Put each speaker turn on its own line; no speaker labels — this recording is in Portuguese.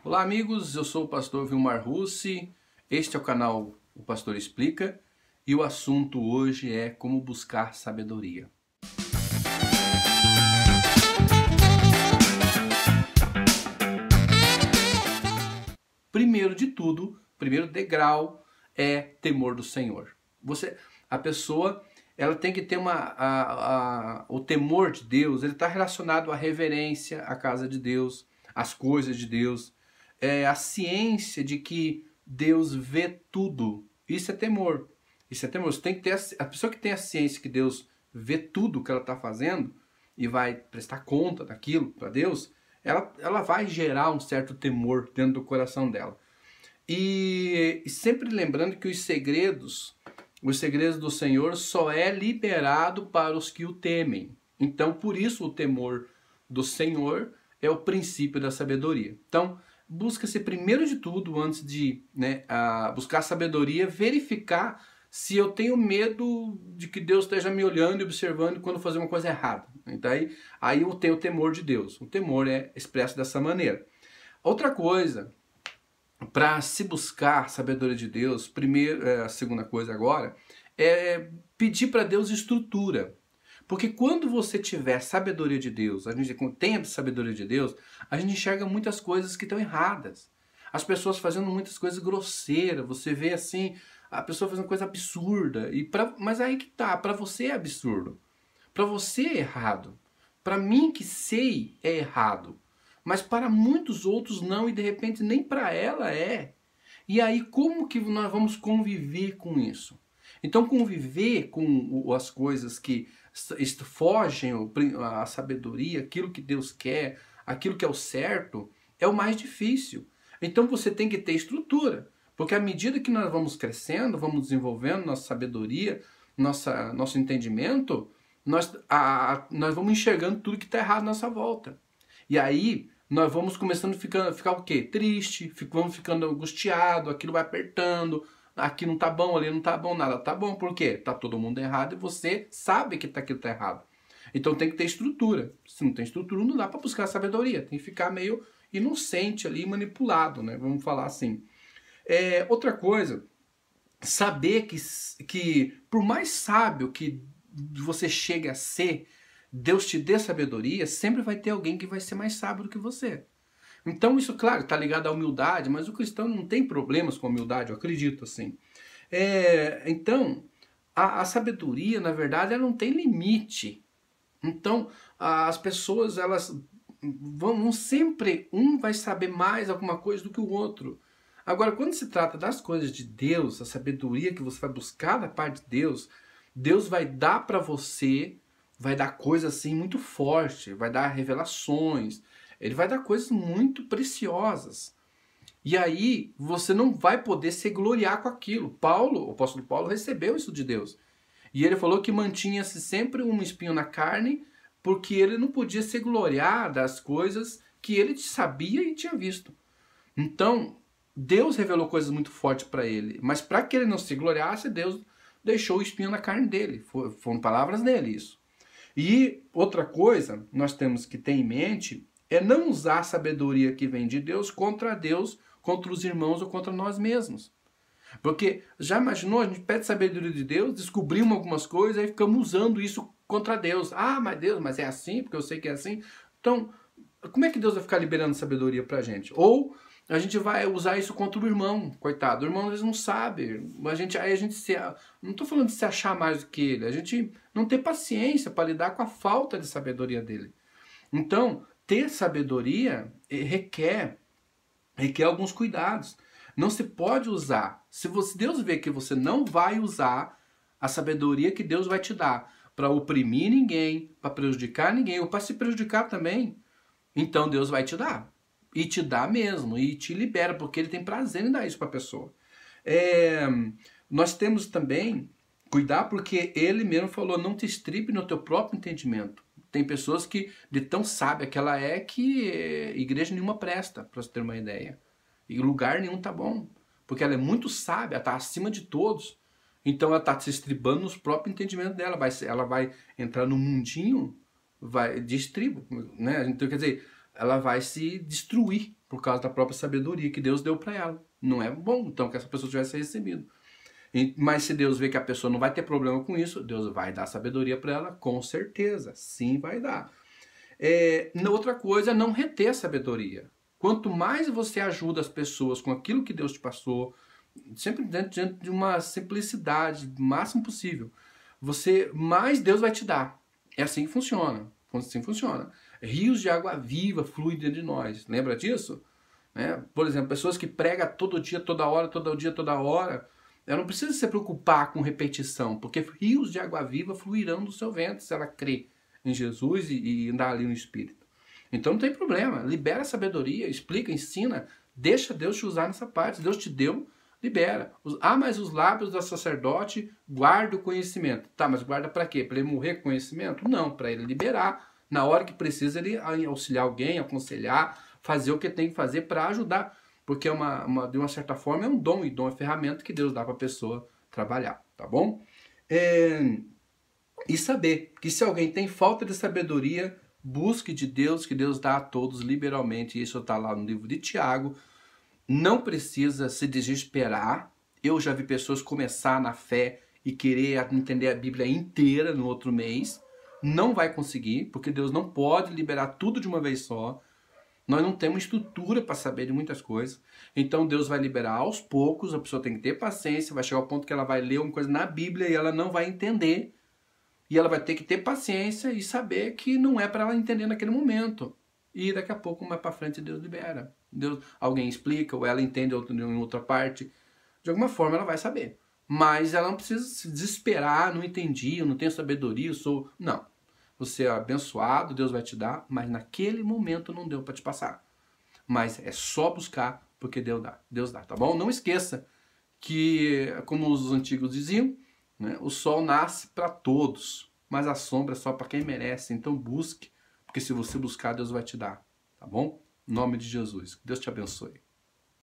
Olá amigos, eu sou o pastor Vilmar Russi, este é o canal O Pastor Explica e o assunto hoje é como buscar sabedoria. Primeiro de tudo, primeiro degrau é temor do Senhor. A pessoa ela tem que ter o temor de Deus, ele está relacionado à reverência à casa de Deus, às coisas de Deus, a ciência de que Deus vê tudo. Isso é temor. Isso é temor. Você tem que ter a pessoa que tem a ciência que Deus vê tudo que ela está fazendo e vai prestar conta daquilo para Deus, ela vai gerar um certo temor dentro do coração dela. E sempre lembrando que os segredos do Senhor só é liberado para os que o temem. Então, por isso o temor do Senhor é o princípio da sabedoria. Então, busca-se primeiro de tudo, antes de buscar sabedoria, verificar se eu tenho medo de que Deus esteja me olhando e observando quando fazer uma coisa errada. Então, aí eu tenho o temor de Deus. O temor é expresso dessa maneira. Outra coisa, para se buscar sabedoria de Deus, a segunda coisa agora, é pedir para Deus estrutura. Porque quando você tiver sabedoria de Deus, a gente tem a sabedoria de Deus, a gente enxerga muitas coisas que estão erradas. As pessoas fazendo muitas coisas grosseiras, você vê assim, a pessoa fazendo coisa absurda. Mas aí que tá, para você é absurdo. Para você é errado. Para mim que sei é errado. Mas para muitos outros não, e de repente nem para ela é. E aí como que nós vamos conviver com isso? Então conviver com as coisas que fogem à sabedoria, aquilo que Deus quer, aquilo que é o certo, é o mais difícil. Então você tem que ter estrutura, porque à medida que nós vamos crescendo, vamos desenvolvendo nossa sabedoria, nosso entendimento, nós vamos enxergando tudo que está errado à nossa volta. E aí nós vamos começando a ficar o quê? Triste, vamos ficando angustiado, aquilo vai apertando, aqui não tá bom, ali não tá bom, nada tá bom. Por quê? Tá todo mundo errado e você sabe que aquilo tá errado. Então tem que ter estrutura. Se não tem estrutura, não dá para buscar sabedoria. Tem que ficar meio inocente ali, manipulado, né? Vamos falar assim. Outra coisa, saber que por mais sábio que você chegue a ser, Deus te dê sabedoria, sempre vai ter alguém que vai ser mais sábio do que você. Então isso, claro, está ligado à humildade, mas o cristão não tem problemas com a humildade, eu acredito assim. Então, a sabedoria, na verdade, ela não tem limite. Então, as pessoas, elas vão sempre, um vai saber mais alguma coisa do que o outro. Agora, quando se trata das coisas de Deus, a sabedoria que você vai buscar da parte de Deus, Deus vai dar para você, vai dar coisas assim muito fortes, vai dar revelações, ele vai dar coisas muito preciosas. E aí você não vai poder se gloriar com aquilo. O apóstolo Paulo recebeu isso de Deus. E ele falou que mantinha-se sempre um espinho na carne, porque ele não podia se gloriar das coisas que ele sabia e tinha visto. Então, Deus revelou coisas muito fortes para ele. Mas para que ele não se gloriasse, Deus deixou o espinho na carne dele. Foram palavras dele isso. E outra coisa, nós temos que ter em mente, é não usar a sabedoria que vem de Deus, contra os irmãos ou contra nós mesmos. Porque já imaginou, a gente pede sabedoria de Deus, descobrimos algumas coisas e ficamos usando isso contra Deus. Ah, mas Deus, mas é assim, porque eu sei que é assim. Então, como é que Deus vai ficar liberando sabedoria pra gente? Ou a gente vai usar isso contra o irmão, coitado. O irmão às vezes não sabe. Não estou falando de se achar mais do que ele. A gente não ter paciência para lidar com a falta de sabedoria dele. Então, ter sabedoria requer alguns cuidados. Não se pode usar. Se Deus vê que você não vai usar a sabedoria que Deus vai te dar para oprimir ninguém, para prejudicar ninguém, ou para se prejudicar também, então Deus vai te dar. E te dá mesmo, e te libera, porque ele tem prazer em dar isso para a pessoa. Nós temos também cuidar, porque ele mesmo falou, não te estripe no teu próprio entendimento. Tem pessoas que, de tão sábia que ela é, que igreja nenhuma presta, para você ter uma ideia. E lugar nenhum tá bom. Porque ela é muito sábia, ela tá acima de todos. Então ela tá se estribando nos próprios entendimentos dela. Ela vai entrar no mundinho de estribo, né? Então quer dizer, ela vai se destruir por causa da própria sabedoria que Deus deu para ela. Não é bom, então, que essa pessoa tivesse recebido. Mas se Deus vê que a pessoa não vai ter problema com isso, Deus vai dar sabedoria para ela, com certeza. Sim, vai dar. Outra coisa é não reter a sabedoria. Quanto mais você ajuda as pessoas com aquilo que Deus te passou, sempre diante de uma simplicidade, o máximo possível, mais Deus vai te dar. É assim que funciona. Assim funciona. Rios de água viva fluem dentro de nós. Lembra disso? Por exemplo, pessoas que pregam todo dia, toda hora, todo dia, toda hora, ela não precisa se preocupar com repetição, porque rios de água viva fluirão do seu ventre se ela crê em Jesus e andar ali no Espírito. Então não tem problema. Libera a sabedoria, explica, ensina, deixa Deus te usar nessa parte. Deus te deu, libera. Mas os lábios do sacerdote guarda o conhecimento. Tá, mas guarda para quê? Para ele morrer com conhecimento? Não, para ele liberar. Na hora que precisa, ele auxiliar alguém, aconselhar, fazer o que tem que fazer para ajudar. Porque de uma certa forma é um dom, e dom é ferramenta que Deus dá para a pessoa trabalhar, tá bom? E saber que se alguém tem falta de sabedoria, busque de Deus, que Deus dá a todos liberalmente. Isso está lá no livro de Tiago. Não precisa se desesperar. Eu já vi pessoas começar na fé e querer entender a Bíblia inteira no outro mês. Não vai conseguir, porque Deus não pode liberar tudo de uma vez só. Nós não temos estrutura para saber de muitas coisas. Então Deus vai liberar aos poucos, a pessoa tem que ter paciência, vai chegar ao ponto que ela vai ler uma coisa na Bíblia e ela não vai entender. E ela vai ter que ter paciência e saber que não é para ela entender naquele momento. E daqui a pouco, mais para frente, Deus libera. Alguém explica, ou ela entende em outra parte. De alguma forma ela vai saber. Mas ela não precisa se desesperar, não entendi, eu não tenho sabedoria, eu sou... Não. Você é abençoado, Deus vai te dar, mas naquele momento não deu para te passar. Mas é só buscar, porque Deus dá, tá bom? Não esqueça que, como os antigos diziam, né, o sol nasce para todos, mas a sombra é só para quem merece. Então busque, porque se você buscar, Deus vai te dar, tá bom? Em nome de Jesus. Deus te abençoe.